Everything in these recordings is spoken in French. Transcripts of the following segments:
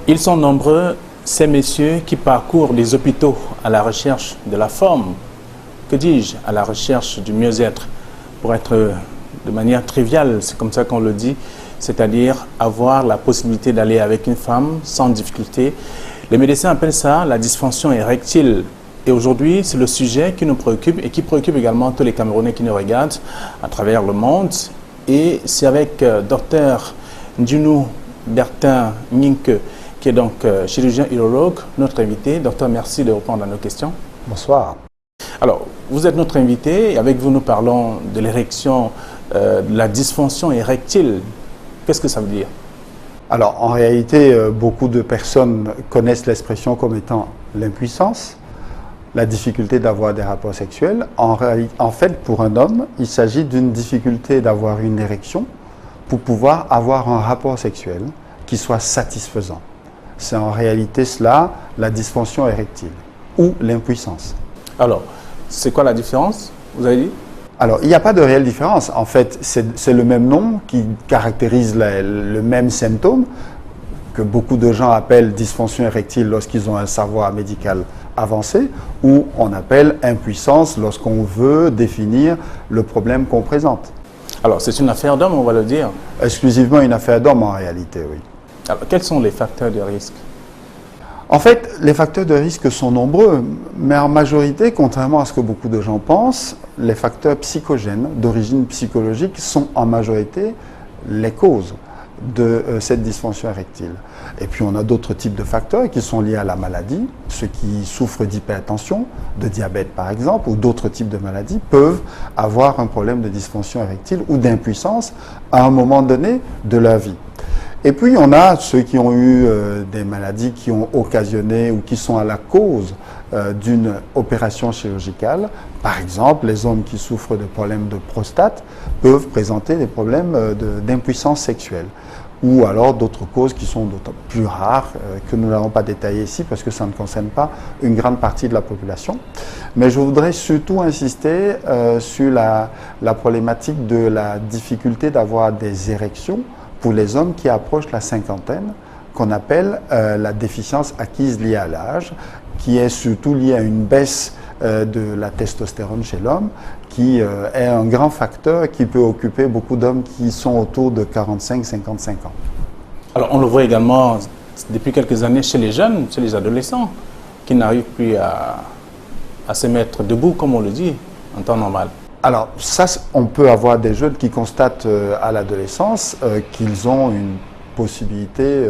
Ils sont nombreux, ces messieurs qui parcourent les hôpitaux à la recherche de la forme, que dis-je, à la recherche du mieux-être, pour être de manière triviale, c'est comme ça qu'on le dit, c'est-à-dire avoir la possibilité d'aller avec une femme sans difficulté. Les médecins appellent ça la dysfonction érectile. Et aujourd'hui, c'est le sujet qui nous préoccupe et qui préoccupe également tous les Camerounais qui nous regardent à travers le monde. Et c'est avec Dr Ndjounou Bertin Nyinke, qui est donc chirurgien urologue, notre invité. Docteur, merci de répondre à nos questions. Bonsoir. Alors, vous êtes notre invité et avec vous, nous parlons de l'érection, de la dysfonction érectile. Qu'est-ce que ça veut dire? Alors, en réalité, beaucoup de personnes connaissent l'expression comme étant l'impuissance, la difficulté d'avoir des rapports sexuels. En fait, pour un homme, il s'agit d'une difficulté d'avoir une érection pour pouvoir avoir un rapport sexuel qui soit satisfaisant. C'est en réalité cela, la dysfonction érectile ou l'impuissance. Alors, c'est quoi la différence, vous avez dit? Alors, il n'y a pas de réelle différence. En fait, c'est le même nom qui caractérise le même symptôme que beaucoup de gens appellent dysfonction érectile lorsqu'ils ont un savoir médical avancé, ou on appelle impuissance lorsqu'on veut définir le problème qu'on présente. Alors, c'est une affaire d'homme, on va le dire. Exclusivement une affaire d'homme en réalité, oui. Alors, quels sont les facteurs de risque? En fait, les facteurs de risque sont nombreux, mais en majorité, contrairement à ce que beaucoup de gens pensent, les facteurs psychogènes d'origine psychologique sont en majorité les causes de cette dysfonction érectile. Et puis on a d'autres types de facteurs qui sont liés à la maladie. Ceux qui souffrent d'hypertension, de diabète par exemple, ou d'autres types de maladies peuvent avoir un problème de dysfonction érectile ou d'impuissance à un moment donné de leur vie. Et puis on a ceux qui ont eu des maladies qui ont occasionné ou qui sont à la cause d'une opération chirurgicale. Par exemple, les hommes qui souffrent de problèmes de prostate peuvent présenter des problèmes d'impuissance sexuelle. Ou alors d'autres causes qui sont d'autant plus rares, que nous n'allons pas détailler ici parce que ça ne concerne pas une grande partie de la population. Mais je voudrais surtout insister sur la problématique de la difficulté d'avoir des érections pour les hommes qui approchent la cinquantaine, qu'on appelle la déficience acquise liée à l'âge, qui est surtout liée à une baisse de la testostérone chez l'homme, qui est un grand facteur qui peut occuper beaucoup d'hommes qui sont autour de 45-55 ans. Alors, on le voit également depuis quelques années chez les jeunes, chez les adolescents, qui n'arrivent plus à se mettre debout, comme on le dit, en temps normal. Alors, ça, on peut avoir des jeunes qui constatent à l'adolescence qu'ils ont une possibilité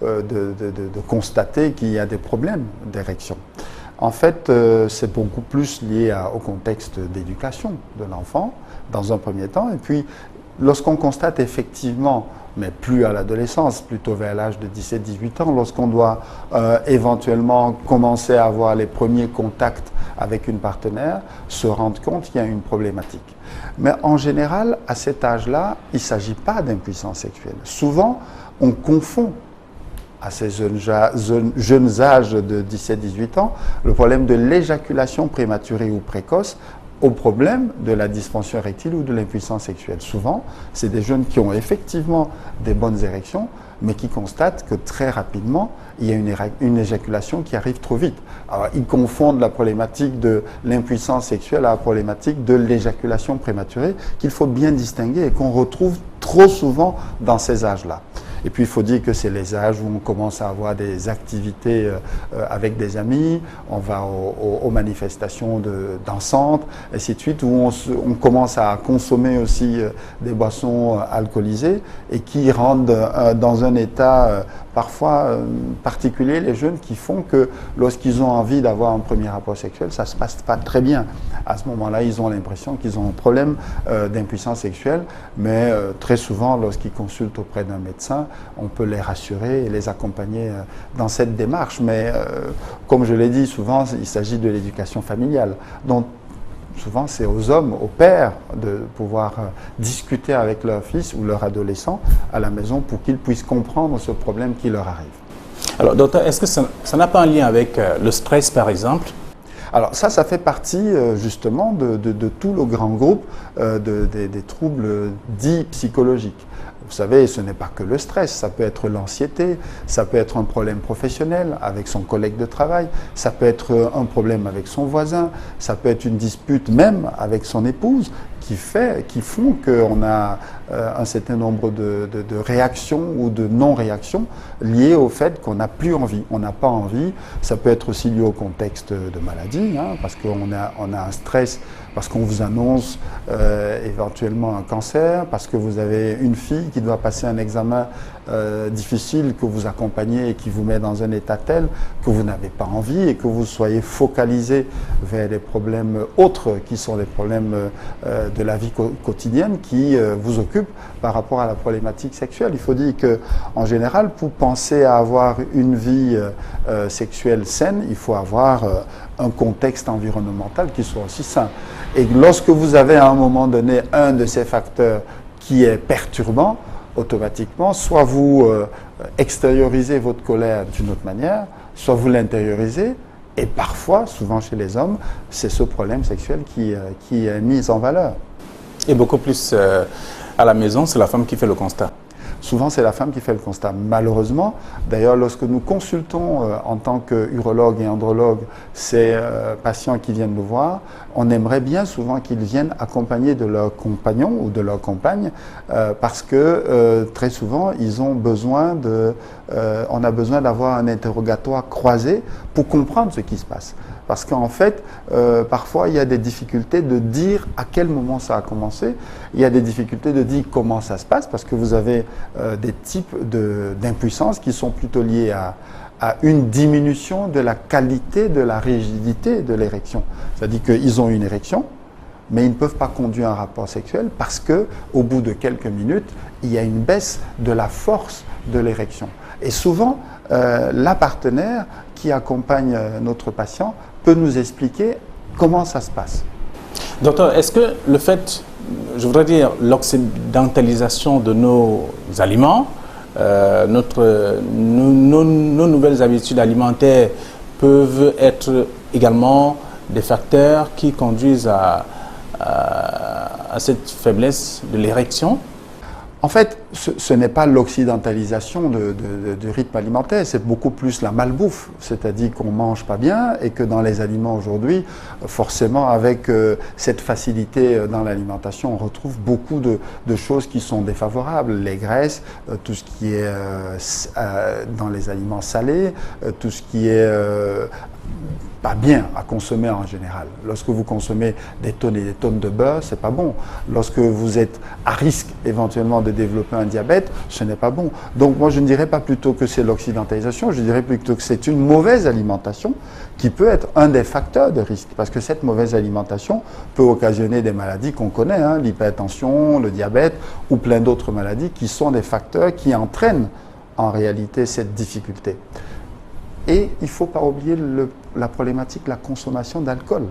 de constater qu'il y a des problèmes d'érection. En fait, c'est beaucoup plus lié au contexte d'éducation de l'enfant, dans un premier temps. Et puis, lorsqu'on constate effectivement, mais plus à l'adolescence, plutôt vers l'âge de 17-18 ans, lorsqu'on doit éventuellement commencer à avoir les premiers contacts avec une partenaire, se rendre compte qu'il y a une problématique. Mais en général, à cet âge-là, il ne s'agit pas d'impuissance sexuelle. Souvent, on confond à ces jeunes âges de 17-18 ans, le problème de l'éjaculation prématurée ou précoce au problème de la dysfonction érectile ou de l'impuissance sexuelle. Souvent, c'est des jeunes qui ont effectivement des bonnes érections, mais qui constatent que très rapidement, il y a une éjaculation qui arrive trop vite. Alors, ils confondent la problématique de l'impuissance sexuelle à la problématique de l'éjaculation prématurée, qu'il faut bien distinguer et qu'on retrouve trop souvent dans ces âges-là. Et puis, il faut dire que c'est les âges où on commence à avoir des activités avec des amis, on va aux manifestations dansantes, et ainsi de suite, où on commence à consommer aussi des boissons alcoolisées et qui rendent dans un état parfois particulier les jeunes qui font que lorsqu'ils ont envie d'avoir un premier rapport sexuel, ça ne se passe pas très bien. À ce moment-là, ils ont l'impression qu'ils ont un problème d'impuissance sexuelle, mais très souvent, lorsqu'ils consultent auprès d'un médecin, on peut les rassurer et les accompagner dans cette démarche. Mais comme je l'ai dit, souvent, il s'agit de l'éducation familiale. Donc, souvent, c'est aux hommes, aux pères, de pouvoir discuter avec leur fils ou leur adolescent à la maison pour qu'ils puissent comprendre ce problème qui leur arrive. Alors, docteur, est-ce que ça n'a pas un lien avec le stress, par exemple? Alors ça fait partie justement de tout le grand groupe des troubles dits psychologiques. Vous savez, ce n'est pas que le stress, ça peut être l'anxiété, ça peut être un problème professionnel avec son collègue de travail, ça peut être un problème avec son voisin, ça peut être une dispute même avec son épouse qui font qu'on a un certain nombre de réactions ou de non-réactions liées au fait qu'on n'a plus envie. On n'a pas envie. Ça peut être aussi lié au contexte de maladie, hein, parce qu'on a un stress, parce qu'on vous annonce éventuellement un cancer, parce que vous avez une fille qui doit passer un examen difficile que vous accompagnez et qui vous met dans un état tel que vous n'avez pas envie et que vous soyez focalisé vers des problèmes autres qui sont des problèmes de la vie quotidienne qui vous occupent par rapport à la problématique sexuelle. Il faut dire qu'en général, pour penser à avoir une vie sexuelle saine, il faut avoir un contexte environnemental qui soit aussi sain. Et lorsque vous avez à un moment donné un de ces facteurs qui est perturbant, automatiquement, soit vous extériorisez votre colère d'une autre manière, soit vous l'intériorisez, et parfois, souvent chez les hommes, c'est ce problème sexuel qui est mis en valeur. Et beaucoup plus à la maison, c'est la femme qui fait le constat. Souvent, c'est la femme qui fait le constat. Malheureusement, d'ailleurs, lorsque nous consultons en tant qu'urologue et andrologue ces patients qui viennent nous voir, on aimerait bien souvent qu'ils viennent accompagnés de leur compagnon ou de leur compagne parce que très souvent, ils ont besoin on a besoin d'avoir un interrogatoire croisé pour comprendre ce qui se passe. Parce qu'en fait, parfois, il y a des difficultés de dire à quel moment ça a commencé. Il y a des difficultés de dire comment ça se passe, parce que vous avez des types d'impuissance qui sont plutôt liés à une diminution de la qualité de la rigidité de l'érection. C'est-à-dire qu'ils ont une érection, mais ils ne peuvent pas conduire un rapport sexuel parce qu'au bout de quelques minutes, il y a une baisse de la force de l'érection. Et souvent, la partenaire qui accompagne notre patient peut nous expliquer comment ça se passe. Docteur, est-ce que le fait, je voudrais dire, l'occidentalisation de nos aliments, nos nouvelles habitudes alimentaires peuvent être également des facteurs qui conduisent à cette faiblesse de l'érection? En fait, ce n'est pas l'occidentalisation du rythme alimentaire, c'est beaucoup plus la malbouffe, c'est-à-dire qu'on ne mange pas bien et que dans les aliments aujourd'hui, forcément avec cette facilité dans l'alimentation, on retrouve beaucoup de choses qui sont défavorables, les graisses, tout ce qui est dans les aliments salés, tout ce qui est pas bien à consommer en général. Lorsque vous consommez des tonnes et des tonnes de beurre, c'est pas bon. Lorsque vous êtes à risque éventuellement de développer un diabète, ce n'est pas bon. Donc moi je ne dirais pas plutôt que c'est l'occidentalisation, je dirais plutôt que c'est une mauvaise alimentation qui peut être un des facteurs de risque. Parce que cette mauvaise alimentation peut occasionner des maladies qu'on connaît, hein, l'hypertension, le diabète ou plein d'autres maladies qui sont des facteurs qui entraînent en réalité cette difficulté. Et il ne faut pas oublier la problématique de la consommation d'alcool.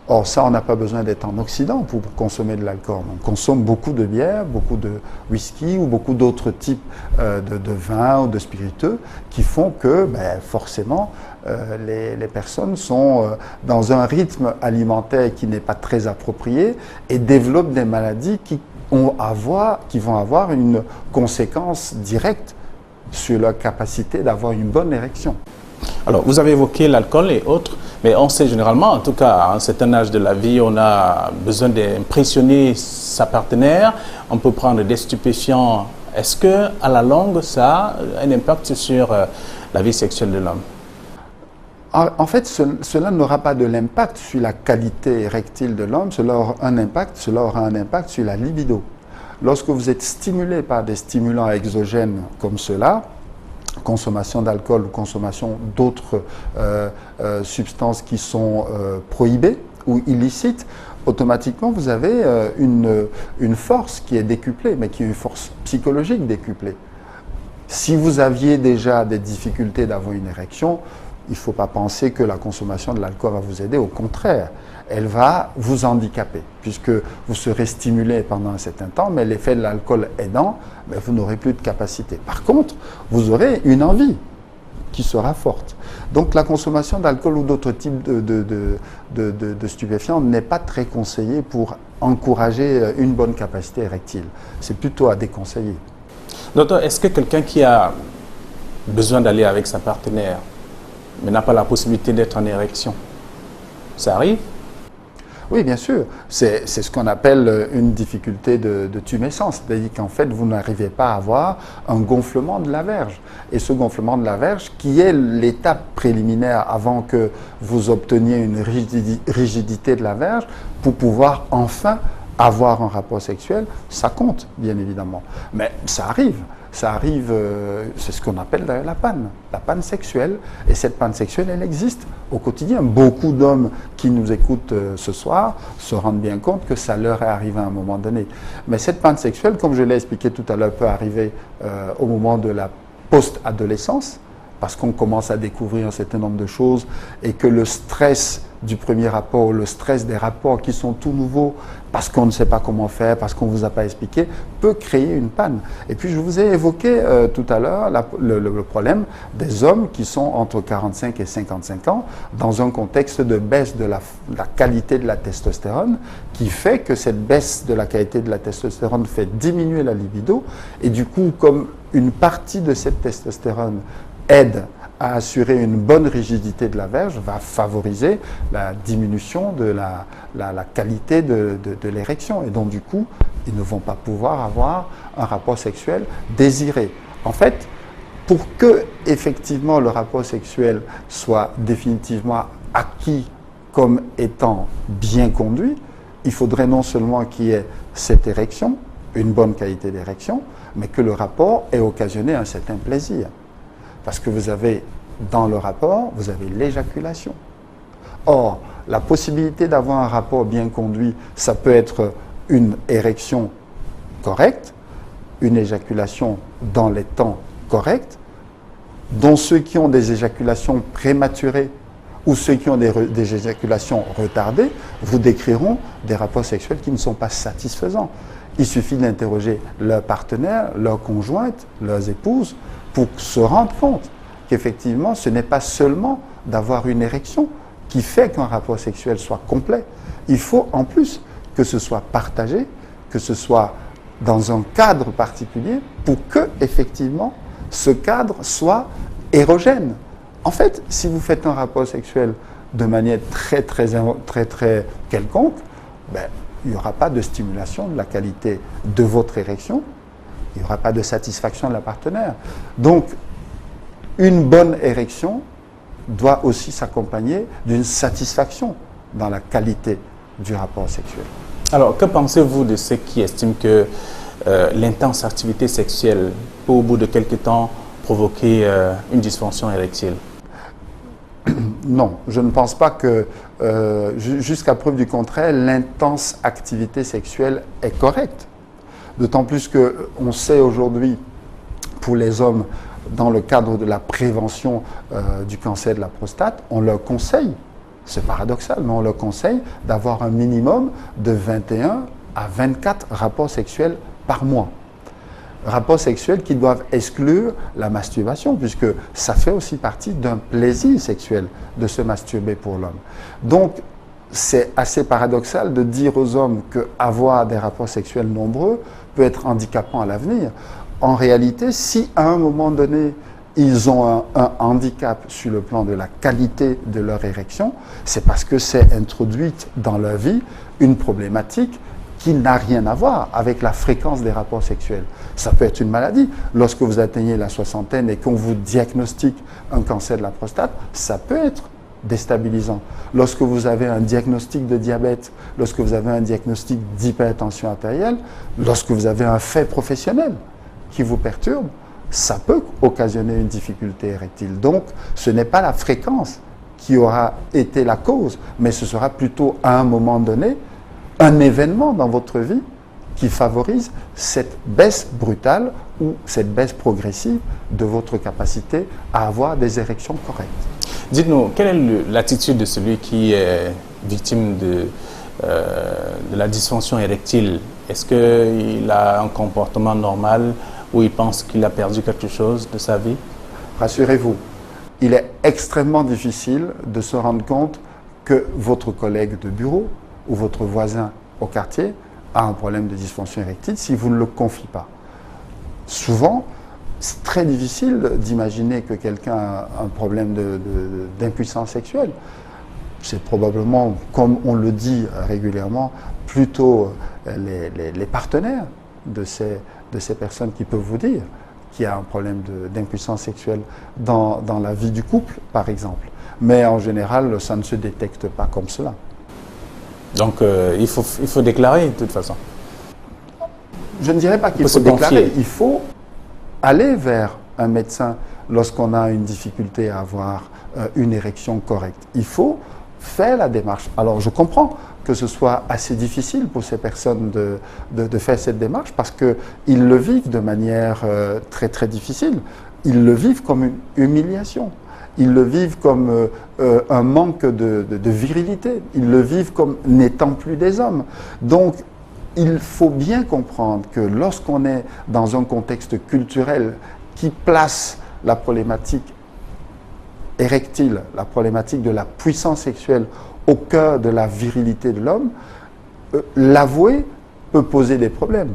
Or, ça, on n'a pas besoin d'être en Occident pour consommer de l'alcool. On consomme beaucoup de bière, beaucoup de whisky ou beaucoup d'autres types de vins ou de spiritueux qui font que, forcément, les personnes sont dans un rythme alimentaire qui n'est pas très approprié et développent des maladies qui vont avoir une conséquence directe sur leur capacité d'avoir une bonne érection. Alors, vous avez évoqué l'alcool et autres, mais on sait généralement, en tout cas, à un certain âge de la vie, on a besoin d'impressionner sa partenaire, on peut prendre des stupéfiants. Est-ce que, à la longue, ça a un impact sur la vie sexuelle de l'homme? En fait, cela n'aura pas de l'impact sur la qualité érectile de l'homme, cela aura un impact sur la libido. Lorsque vous êtes stimulé par des stimulants exogènes comme cela, consommation d'alcool ou consommation d'autres substances qui sont prohibées ou illicites, automatiquement vous avez une force qui est décuplée, mais qui est une force psychologique décuplée. Si vous aviez déjà des difficultés d'avoir une érection, il ne faut pas penser que la consommation de l'alcool va vous aider, au contraire, elle va vous handicaper, puisque vous serez stimulé pendant un certain temps, mais l'effet de l'alcool aidant, vous n'aurez plus de capacité. Par contre, vous aurez une envie qui sera forte. Donc la consommation d'alcool ou d'autres types de stupéfiants n'est pas très conseillée pour encourager une bonne capacité érectile. C'est plutôt à déconseiller. Docteur, est-ce que quelqu'un qui a besoin d'aller avec sa partenaire, mais n'a pas la possibilité d'être en érection, ça arrive? Oui, bien sûr. C'est ce qu'on appelle une difficulté de tumescence. C'est-à-dire qu'en fait, vous n'arrivez pas à avoir un gonflement de la verge. Et ce gonflement de la verge, qui est l'étape préliminaire avant que vous obteniez une rigidité de la verge, pour pouvoir enfin avoir un rapport sexuel, ça compte, bien évidemment. Mais ça arrive. Ça arrive, c'est ce qu'on appelle la panne sexuelle. Et cette panne sexuelle, elle existe au quotidien. Beaucoup d'hommes qui nous écoutent ce soir se rendent bien compte que ça leur est arrivé à un moment donné. Mais cette panne sexuelle, comme je l'ai expliqué tout à l'heure, peut arriver au moment de la post-adolescence, parce qu'on commence à découvrir un certain nombre de choses et que le stress du premier rapport, le stress des rapports qui sont tout nouveaux, parce qu'on ne sait pas comment faire, parce qu'on ne vous a pas expliqué, peut créer une panne. Et puis je vous ai évoqué tout à l'heure le problème des hommes qui sont entre 45 et 55 ans, dans un contexte de baisse de la qualité de la testostérone, qui fait que cette baisse de la qualité de la testostérone fait diminuer la libido, et du coup, comme une partie de cette testostérone aide à assurer une bonne rigidité de la verge, va favoriser la diminution de la qualité de l'érection. Et donc, du coup, ils ne vont pas pouvoir avoir un rapport sexuel désiré. En fait, pour que, effectivement, le rapport sexuel soit définitivement acquis comme étant bien conduit, il faudrait non seulement qu'il y ait cette érection, une bonne qualité d'érection, mais que le rapport ait occasionné un certain plaisir. Parce que vous avez, dans le rapport, vous avez l'éjaculation. Or, la possibilité d'avoir un rapport bien conduit, ça peut être une érection correcte, une éjaculation dans les temps corrects, dont ceux qui ont des éjaculations prématurées ou ceux qui ont des éjaculations retardées vous décriront des rapports sexuels qui ne sont pas satisfaisants. Il suffit d'interroger leur partenaire, leur conjointe, leurs épouses, pour se rendre compte qu'effectivement, ce n'est pas seulement d'avoir une érection qui fait qu'un rapport sexuel soit complet. Il faut en plus que ce soit partagé, que ce soit dans un cadre particulier pour que, effectivement, ce cadre soit érogène. En fait, si vous faites un rapport sexuel de manière très quelconque, ben, il n'y aura pas de stimulation de la qualité de votre érection, il n'y aura pas de satisfaction de la partenaire. Donc, une bonne érection doit aussi s'accompagner d'une satisfaction dans la qualité du rapport sexuel. Alors, que pensez-vous de ceux qui estiment que l'intense activité sexuelle peut, au bout de quelques temps, provoquer une dysfonction érectile? Non, je ne pense pas que, jusqu'à preuve du contraire, l'intense activité sexuelle est correcte. D'autant plus qu'on sait aujourd'hui, pour les hommes, dans le cadre de la prévention du cancer de la prostate, on leur conseille, c'est paradoxal, mais on leur conseille d'avoir un minimum de 21 à 24 rapports sexuels par mois. Rapports sexuels qui doivent exclure la masturbation, puisque ça fait aussi partie d'un plaisir sexuel de se masturber pour l'homme. Donc, c'est assez paradoxal de dire aux hommes qu'avoir des rapports sexuels nombreux peut être handicapant à l'avenir. En réalité, si à un moment donné, ils ont un handicap sur le plan de la qualité de leur érection, c'est parce que c'est introduite dans leur vie une problématique qui n'a rien à voir avec la fréquence des rapports sexuels. Ça peut être une maladie. Lorsque vous atteignez la soixantaine et qu'on vous diagnostique un cancer de la prostate, ça peut être déstabilisant. Lorsque vous avez un diagnostic de diabète, lorsque vous avez un diagnostic d'hypertension artérielle, lorsque vous avez un fait professionnel qui vous perturbe, ça peut occasionner une difficulté érectile. Donc, ce n'est pas la fréquence qui aura été la cause, mais ce sera plutôt à un moment donné un événement dans votre vie qui favorise cette baisse brutale ou cette baisse progressive de votre capacité à avoir des érections correctes. Dites-nous, quelle est l'attitude de celui qui est victime de la dysfonction érectile? Est-ce qu'il a un comportement normal ou il pense qu'il a perdu quelque chose de sa vie? Rassurez-vous, il est extrêmement difficile de se rendre compte que votre collègue de bureau ou votre voisin au quartier a un problème de dysfonction érectile si vous ne le confiez pas. Souvent, c'est très difficile d'imaginer que quelqu'un a un problème d'impuissance sexuelle. C'est probablement, comme on le dit régulièrement, plutôt les partenaires de ces personnes qui peuvent vous dire qu'il y a un problème d'impuissance sexuelle dans la vie du couple, par exemple. Mais en général, ça ne se détecte pas comme cela. Donc il faut déclarer de toute façon. Je ne dirais pas qu'il faut déclarer, il faut aller vers un médecin lorsqu'on a une difficulté à avoir une érection correcte. Il faut faire la démarche. Alors je comprends que ce soit assez difficile pour ces personnes de faire cette démarche parce qu'ils le vivent de manière très très difficile. Ils le vivent comme une humiliation. Ils le vivent comme un manque de virilité. Ils le vivent comme n'étant plus des hommes. Donc, il faut bien comprendre que lorsqu'on est dans un contexte culturel qui place la problématique érectile, la problématique de la puissance sexuelle au cœur de la virilité de l'homme, l'avouer peut poser des problèmes.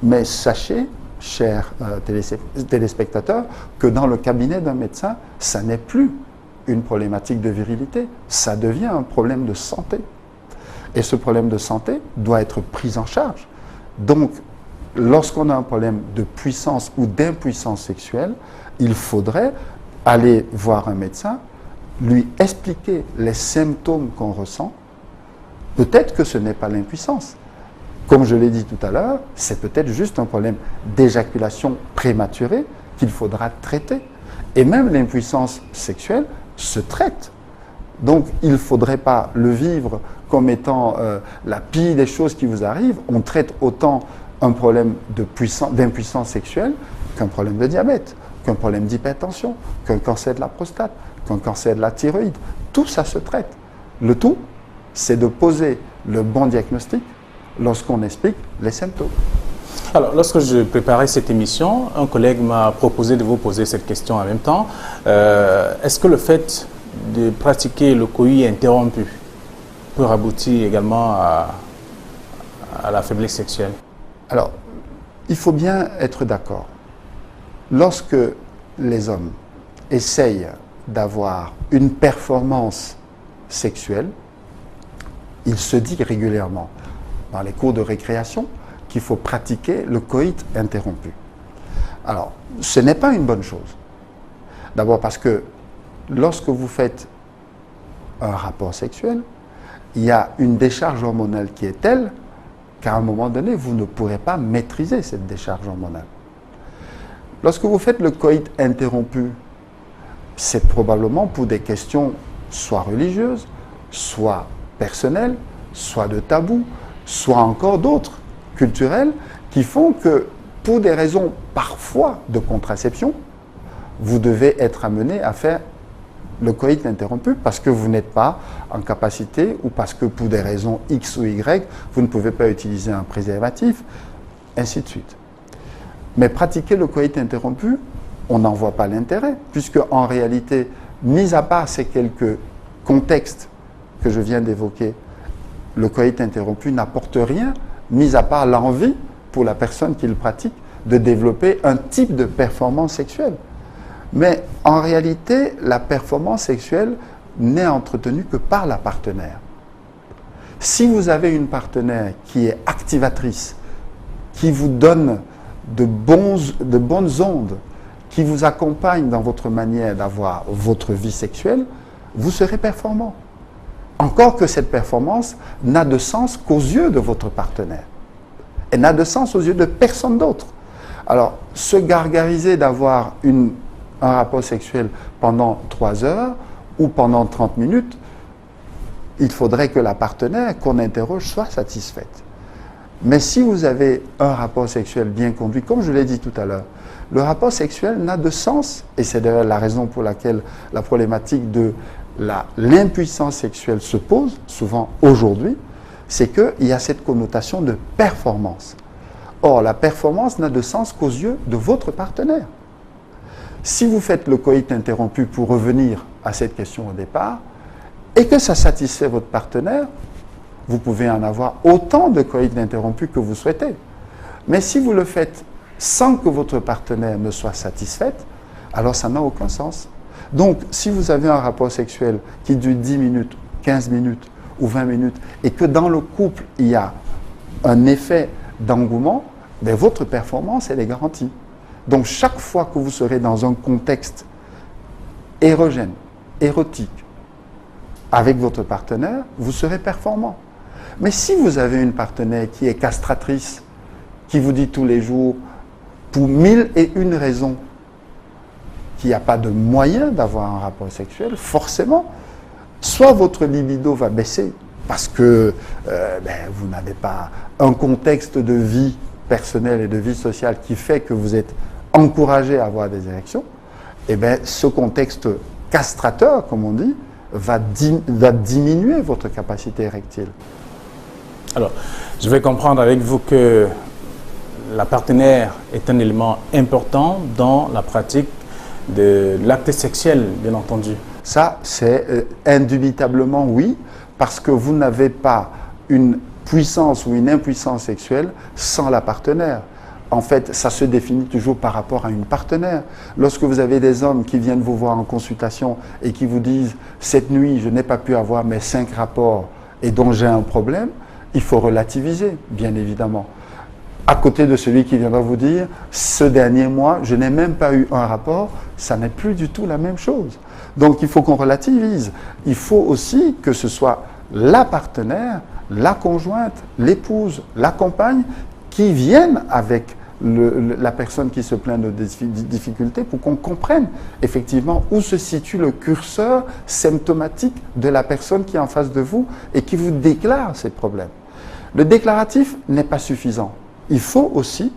Mais sachez, chers téléspectateurs, que dans le cabinet d'un médecin, ça n'est plus une problématique de virilité, ça devient un problème de santé. Et ce problème de santé doit être pris en charge. Donc, lorsqu'on a un problème de puissance ou d'impuissance sexuelle, il faudrait aller voir un médecin, lui expliquer les symptômes qu'on ressent. Peut-être que ce n'est pas l'impuissance. Comme je l'ai dit tout à l'heure, c'est peut-être juste un problème d'éjaculation prématurée qu'il faudra traiter. Et même l'impuissance sexuelle se traite. Donc, il ne faudrait pas le vivre comme étant la pire des choses qui vous arrivent. On traite autant un problème d'impuissance sexuelle qu'un problème de diabète, qu'un problème d'hypertension, qu'un cancer de la prostate, qu'un cancer de la thyroïde. Tout ça se traite. Le tout, c'est de poser le bon diagnostic lorsqu'on explique les symptômes. Alors, lorsque je préparais cette émission, un collègue m'a proposé de vous poser cette question en même temps. Est-ce que le fait de pratiquer le coït interrompu peut aboutir également à la faiblesse sexuelle? Alors, il faut bien être d'accord. Lorsque les hommes essayent d'avoir une performance sexuelle, ils se disent régulièrement, dans les cours de récréation, qu'il faut pratiquer le coït interrompu. Alors, ce n'est pas une bonne chose. D'abord parce que lorsque vous faites un rapport sexuel, il y a une décharge hormonale qui est telle qu'à un moment donné, vous ne pourrez pas maîtriser cette décharge hormonale. Lorsque vous faites le coït interrompu, c'est probablement pour des questions soit religieuses, soit personnelles, soit de tabou, soit encore d'autres, culturelles, qui font que, pour des raisons parfois de contraception, vous devez être amené à faire le coït interrompu parce que vous n'êtes pas en capacité ou parce que pour des raisons X ou Y, vous ne pouvez pas utiliser un préservatif, ainsi de suite. Mais pratiquer le coït interrompu, on n'en voit pas l'intérêt, puisque en réalité, mis à part ces quelques contextes que je viens d'évoquer, le coït interrompu n'apporte rien, mis à part l'envie pour la personne qui le pratique de développer un type de performance sexuelle. Mais en réalité, la performance sexuelle n'est entretenue que par la partenaire. Si vous avez une partenaire qui est activatrice, qui vous donne de bonnes ondes, qui vous accompagne dans votre manière d'avoir votre vie sexuelle, vous serez performant. Encore que cette performance n'a de sens qu'aux yeux de votre partenaire. Elle n'a de sens aux yeux de personne d'autre. Alors, se gargariser d'avoir un rapport sexuel pendant 3 heures ou pendant 30 minutes, il faudrait que la partenaire qu'on interroge soit satisfaite. Mais si vous avez un rapport sexuel bien conduit, comme je l'ai dit tout à l'heure, le rapport sexuel n'a de sens, et c'est d'ailleurs la raison pour laquelle la problématique de l'impuissance sexuelle se pose, souvent aujourd'hui, c'est qu'il y a cette connotation de performance. Or, la performance n'a de sens qu'aux yeux de votre partenaire. Si vous faites le coït interrompu pour revenir à cette question au départ, et que ça satisfait votre partenaire, vous pouvez en avoir autant de coït interrompu que vous souhaitez. Mais si vous le faites sans que votre partenaire ne soit satisfait, alors ça n'a aucun sens. Donc, si vous avez un rapport sexuel qui dure 10 minutes, 15 minutes ou 20 minutes, et que dans le couple, il y a un effet d'engouement, ben votre performance, elle est garantie. Donc, chaque fois que vous serez dans un contexte érogène, érotique, avec votre partenaire, vous serez performant. Mais si vous avez une partenaire qui est castratrice, qui vous dit tous les jours, pour 1001 raisons, qu'il n'y a pas de moyen d'avoir un rapport sexuel, forcément, soit votre libido va baisser, parce que vous n'avez pas un contexte de vie personnelle et de vie sociale qui fait que vous êtes encouragé à avoir des érections, et bien ce contexte castrateur, comme on dit, va diminuer votre capacité érectile. Alors, je vais comprendre avec vous que la partenaire est un élément important dans la pratique de l'acte sexuel, bien entendu. Ça, c'est indubitablement oui, parce que vous n'avez pas une puissance ou une impuissance sexuelle sans la partenaire. En fait, ça se définit toujours par rapport à une partenaire. Lorsque vous avez des hommes qui viennent vous voir en consultation et qui vous disent « cette nuit, je n'ai pas pu avoir mes 5 rapports et donc j'ai un problème », il faut relativiser, bien évidemment. À côté de celui qui viendra vous dire « ce dernier mois, je n'ai même pas eu un rapport », ça n'est plus du tout la même chose. Donc il faut qu'on relativise. Il faut aussi que ce soit la partenaire, la conjointe, l'épouse, la compagne qui viennent avec la personne qui se plaint de difficultés pour qu'on comprenne effectivement où se situe le curseur symptomatique de la personne qui est en face de vous et qui vous déclare ces problèmes. Le déclaratif n'est pas suffisant. Il faut aussi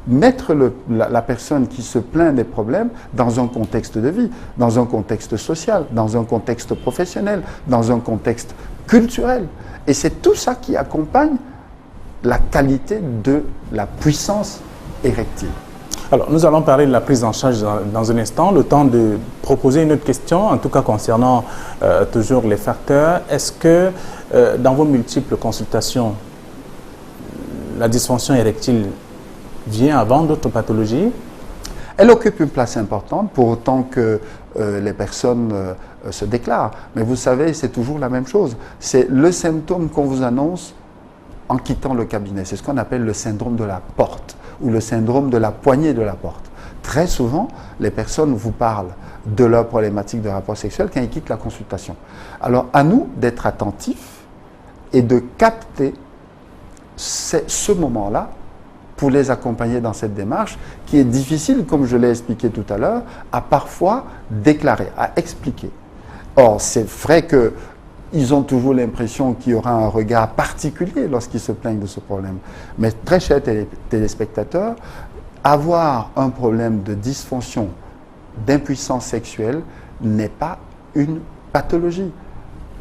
mettre la personne qui se plaint des problèmes dans un contexte de vie, dans un contexte social, dans un contexte professionnel, dans un contexte culturel. Et c'est tout ça qui accompagne la qualité de la puissance érectile. Alors, nous allons parler de la prise en charge dans un instant. Le temps de proposer une autre question, en tout cas concernant toujours les facteurs. Est-ce que dans vos multiples consultations, la dysfonction érectile vient avant d'autres pathologies? Elle occupe une place importante pour autant que les personnes se déclarent. Mais vous savez, c'est toujours la même chose. C'est le symptôme qu'on vous annonce en quittant le cabinet. C'est ce qu'on appelle le syndrome de la porte ou le syndrome de la poignée de la porte. Très souvent, les personnes vous parlent de leur problématique de rapport sexuel quand ils quittent la consultation. Alors, à nous d'être attentifs et de capter ce moment-là pour les accompagner dans cette démarche qui est difficile, comme je l'ai expliqué tout à l'heure, à parfois déclarer, à expliquer. Or, c'est vrai que ils ont toujours l'impression qu'il y aura un regard particulier lorsqu'ils se plaignent de ce problème. Mais très chers téléspectateurs, avoir un problème de dysfonction, d'impuissance sexuelle n'est pas une pathologie.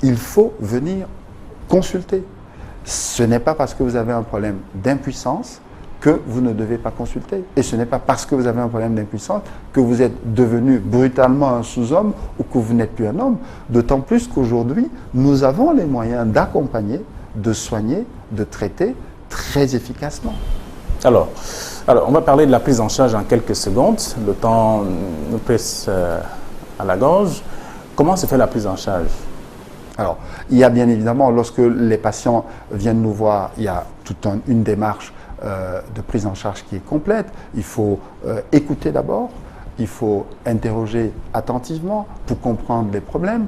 Il faut venir consulter. Ce n'est pas parce que vous avez un problème d'impuissance que vous ne devez pas consulter. Et ce n'est pas parce que vous avez un problème d'impuissance que vous êtes devenu brutalement un sous-homme ou que vous n'êtes plus un homme. D'autant plus qu'aujourd'hui, nous avons les moyens d'accompagner, de soigner, de traiter très efficacement. Alors, on va parler de la prise en charge en quelques secondes. Le temps nous presse à la gorge. Comment se fait la prise en charge? Alors, il y a bien évidemment, lorsque les patients viennent nous voir, il y a toute une démarche de prise en charge qui est complète. Il faut écouter d'abord, il faut interroger attentivement pour comprendre les problèmes.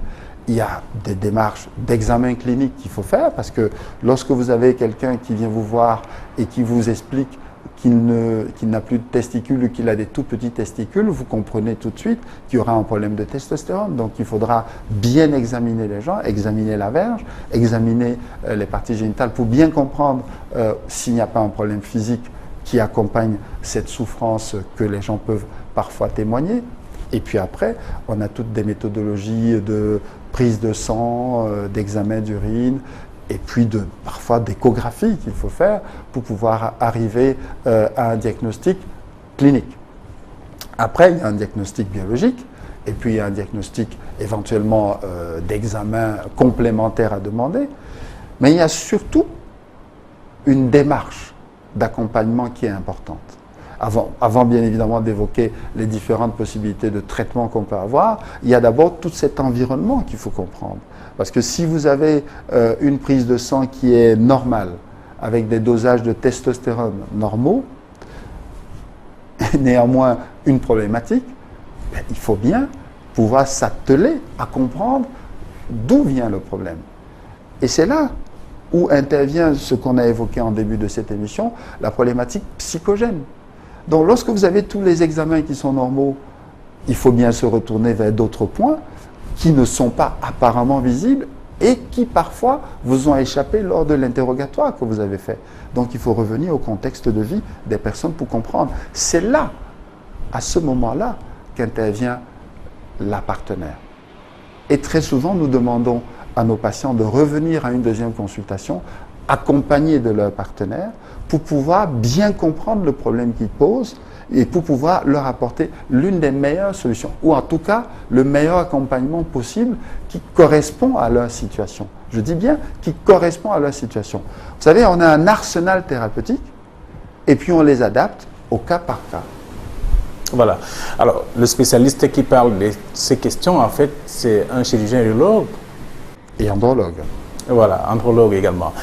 Il y a des démarches d'examen clinique qu'il faut faire parce que lorsque vous avez quelqu'un qui vient vous voir et qui vous explique qu'il n'a plus de testicules ou qu'il a des tout petits testicules, vous comprenez tout de suite qu'il y aura un problème de testostérone. Donc il faudra bien examiner les gens, examiner la verge, examiner les parties génitales pour bien comprendre s'il n'y a pas un problème physique qui accompagne cette souffrance que les gens peuvent parfois témoigner. Et puis après, on a toutes des méthodologies de prise de sang, d'examen d'urine, et puis parfois d'échographie qu'il faut faire pour pouvoir arriver à un diagnostic clinique. Après, il y a un diagnostic biologique, et puis il y a un diagnostic éventuellement d'examen complémentaire à demander, mais il y a surtout une démarche d'accompagnement qui est importante. avant bien évidemment d'évoquer les différentes possibilités de traitement qu'on peut avoir, il y a d'abord tout cet environnement qu'il faut comprendre. Parce que si vous avez une prise de sang qui est normale, avec des dosages de testostérone normaux, néanmoins une problématique, il faut bien pouvoir s'atteler à comprendre d'où vient le problème. Et c'est là où intervient ce qu'on a évoqué en début de cette émission, la problématique psychogène. Donc lorsque vous avez tous les examens qui sont normaux, il faut bien se retourner vers d'autres points qui ne sont pas apparemment visibles et qui parfois vous ont échappé lors de l'interrogatoire que vous avez fait. Donc il faut revenir au contexte de vie des personnes pour comprendre. C'est là, à ce moment-là, qu'intervient la partenaire. Et très souvent, nous demandons à nos patients de revenir à une deuxième consultation accompagnés de leur partenaire pour pouvoir bien comprendre le problème qu'ils posent et pour pouvoir leur apporter l'une des meilleures solutions, ou en tout cas le meilleur accompagnement possible qui correspond à leur situation. Je dis bien qui correspond à leur situation. Vous savez, on a un arsenal thérapeutique et puis on les adapte au cas par cas. Voilà. Alors, le spécialiste qui parle de ces questions, en fait, c'est un chirurgien urologue. Et andrologue. Voilà, andrologue également.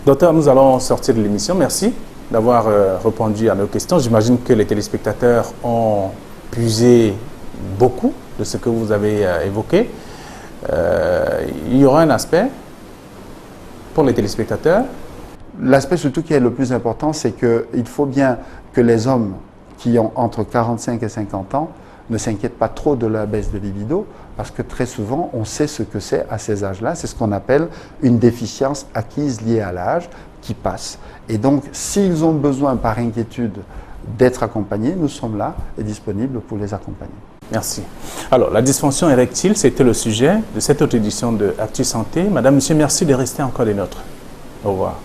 Docteur, nous allons sortir de l'émission. Merci d'avoir répondu à nos questions. J'imagine que les téléspectateurs ont puisé beaucoup de ce que vous avez évoqué. Il y aura un aspect pour les téléspectateurs. L'aspect surtout qui est le plus important, c'est qu'il faut bien que les hommes qui ont entre 45 et 50 ans ne s'inquiètent pas trop de la baisse de libido, parce que très souvent, on sait ce que c'est à ces âges-là. C'est ce qu'on appelle une déficience acquise liée à l'âge qui passe. Et donc, s'ils ont besoin par inquiétude d'être accompagnés, nous sommes là et disponibles pour les accompagner. Merci. Alors, la dysfonction érectile, c'était le sujet de cette autre édition de Actu Santé. Madame, monsieur, merci de rester encore des nôtres. Au revoir.